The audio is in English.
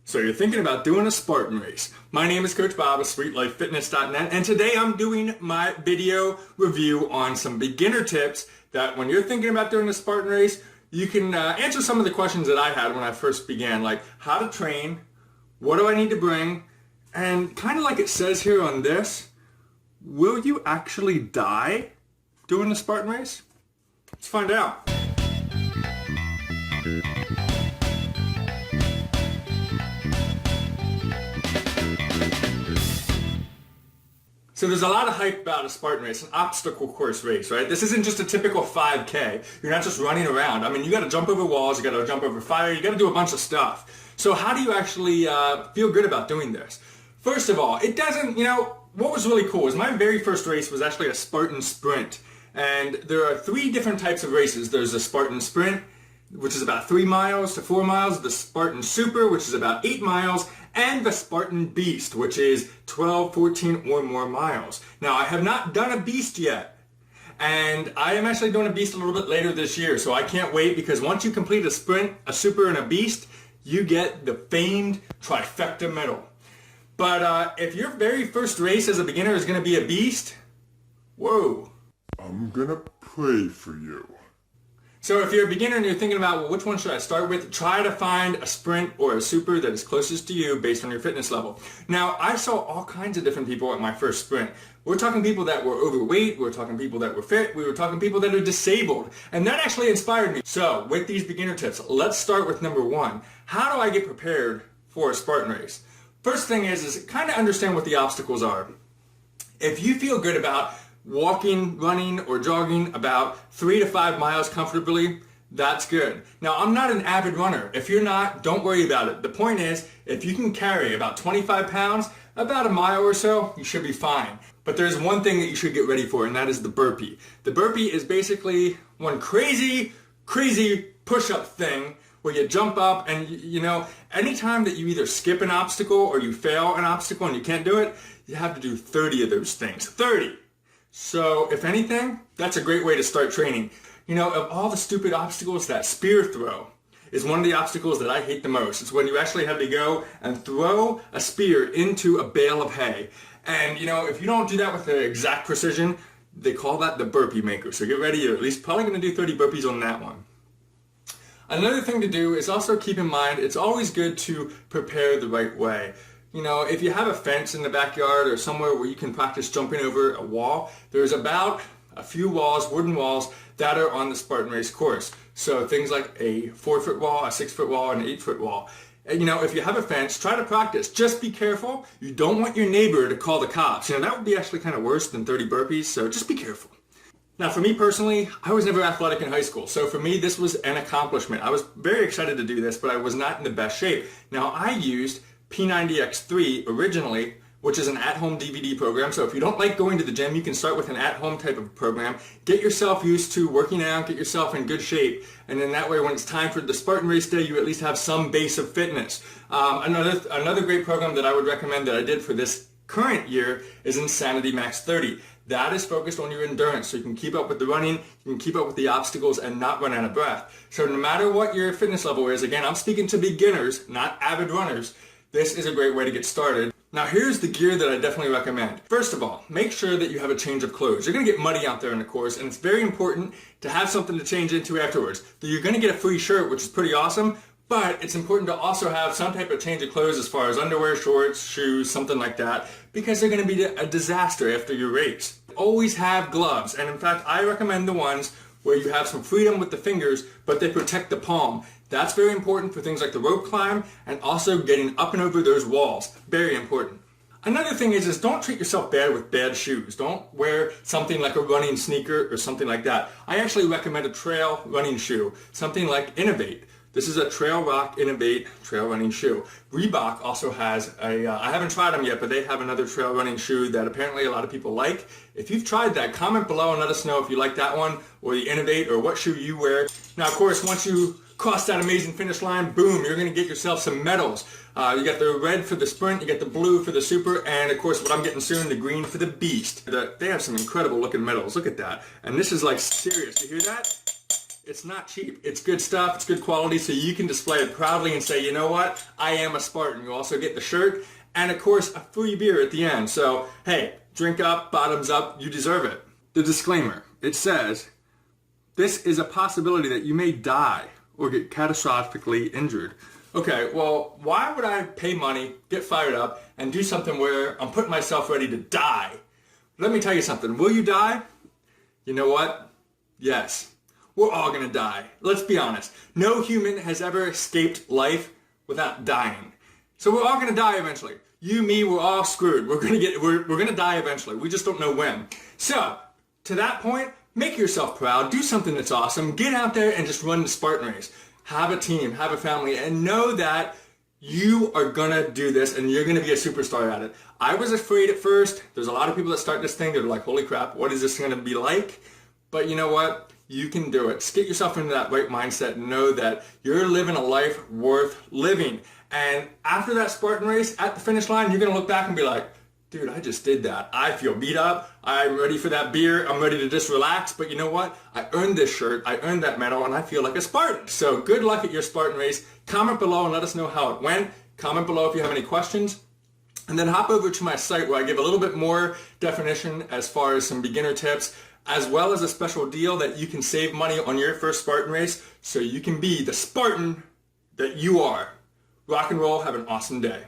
So you're thinking about doing a Spartan race. My name is Coach Bob of SweetLifeFitness.net, and today I'm doing my video review on some beginner tips that when you're thinking about doing a Spartan race, you can answer some of the questions that I had when I first began, like how to train, what do I need to bring, and kind of like it says here on this, will you actually die doing the Spartan race? Let's find out. So there's a lot of hype about a Spartan race, an obstacle course race, right? This isn't just a typical 5K. You're not just running around. I mean, you got to jump over walls, you got to jump over fire, you got to do a bunch of stuff. So how do you actually feel good about doing this? First of all, it doesn't, what was really cool is my very first race was actually a Spartan Sprint. And there are 3 different types of races. There's a Spartan Sprint, which is about 3 miles to 4 miles, the Spartan Super, which is about 8 miles, and the Spartan Beast, which is 12, 14, or more miles. Now, I have not done a Beast yet, and I am actually doing a Beast a little bit later this year, so I can't wait, because once you complete a Sprint, a Super, and a Beast, you get the famed trifecta medal. But if your very first race as a beginner is going to be a Beast, whoa. I'm gonna pray for you. So if you're a beginner and you're thinking about, well, which one should I start with? Try to find a Sprint or a Super that is closest to you based on your fitness level. Now, I saw all kinds of different people at my first Sprint. We're talking people that were overweight, we're talking people that were fit, we were talking people that are disabled. And that actually inspired me. So with these beginner tips, let's start with number 1. How do I get prepared for a Spartan race? First thing is kind of understand what the obstacles are. If you feel good about walking, running, or jogging about 3 to 5 miles comfortably, that's good. Now, I'm not an avid runner. If you're not, don't worry about it. The point is, if you can carry about 25 pounds, about a mile or so, you should be fine. But there's one thing that you should get ready for, and that is the burpee. The burpee is basically one crazy push-up thing where you jump up and, anytime that you either skip an obstacle or you fail an obstacle and you can't do it, you have to do 30 of those things. 30! So, if anything, that's a great way to start training. Of all the stupid obstacles, that spear throw is one of the obstacles that I hate the most. It's when you actually have to go and throw a spear into a bale of hay. And, if you don't do that with the exact precision, they call that the burpee maker. So get ready, you're at least probably going to do 30 burpees on that one. Another thing to do is also keep in mind, it's always good to prepare the right way. If you have a fence in the backyard or somewhere where you can practice jumping over a wall, there's about a few walls, wooden walls, that are on the Spartan race course. So things like a 4-foot wall, a 6-foot wall, and an 8-foot wall. And, if you have a fence, try to practice. Just be careful. You don't want your neighbor to call the cops. That would be actually kind of worse than 30 burpees, so just be careful. Now, for me personally, I was never athletic in high school, so for me, this was an accomplishment. I was very excited to do this, but I was not in the best shape. Now, I used P90X3 originally, which is an at-home DVD program. So if you don't like going to the gym, you can start with an at-home type of program. Get yourself used to working out, get yourself in good shape, and then that way when it's time for the Spartan race day, you at least have some base of fitness. Another great program that I would recommend that I did for this current year is Insanity Max 30. That is focused on your endurance, so you can keep up with the running, you can keep up with the obstacles, and not run out of breath. So no matter what your fitness level is, again, I'm speaking to beginners, not avid runners, this is a great way to get started. Now here's the gear that I definitely recommend. First of all, make sure that you have a change of clothes. You're going to get muddy out there in the course, and it's very important to have something to change into afterwards. You're going to get a free shirt, which is pretty awesome, but it's important to also have some type of change of clothes as far as underwear, shorts, shoes, something like that, because they're going to be a disaster after your race. Always have gloves, and in fact, I recommend the ones where you have some freedom with the fingers, but they protect the palm. That's very important for things like the rope climb and also getting up and over those walls. Very important. Another thing is don't treat yourself bad with bad shoes. Don't wear something like a running sneaker or something like that. I actually recommend a trail running shoe, something like Innovate. This is a Trail Rock Innovate trail running shoe. Reebok also has I haven't tried them yet, but they have another trail running shoe that apparently a lot of people like. If you've tried that, comment below and let us know if you like that one or the Innovate or what shoe you wear. Now, of course, once you cross that amazing finish line, boom, you're going to get yourself some medals. You got the red for the Sprint, you get the blue for the Super, and of course what I'm getting soon, the green for the Beast. They have some incredible looking medals, look at that. And this is like serious, you hear that? It's not cheap. It's good stuff. It's good quality, so you can display it proudly and say, you know what? I am a Spartan. You also get the shirt and, of course, a free beer at the end. So, hey, drink up, bottoms up. You deserve it. The disclaimer. It says, this is a possibility that you may die or get catastrophically injured. Okay, well, why would I pay money, get fired up, and do something where I'm putting myself ready to die? Let me tell you something. Will you die? You know what? Yes. We're all gonna die. Let's be honest. No human has ever escaped life without dying. So we're all gonna die eventually. You, me, we're all screwed. We're gonna die eventually. We just don't know when. So, to that point, make yourself proud. Do something that's awesome. Get out there and just run the Spartan race. Have a team, have a family, and know that you are gonna do this and you're gonna be a superstar at it. I was afraid at first. There's a lot of people that start this thing, they're like, holy crap, what is this gonna be like? But you know what? You can do it. Just get yourself into that right mindset and know that you're living a life worth living. And after that Spartan race, at the finish line, you're gonna look back and be like, dude, I just did that. I feel beat up. I'm ready for that beer. I'm ready to just relax. But you know what? I earned this shirt. I earned that medal, and I feel like a Spartan. So good luck at your Spartan race. Comment below and let us know how it went. Comment below if you have any questions. And then hop over to my site where I give a little bit more definition as far as some beginner tips, as well as a special deal that you can save money on your first Spartan race so you can be the Spartan that you are. Rock and roll. Have an awesome day.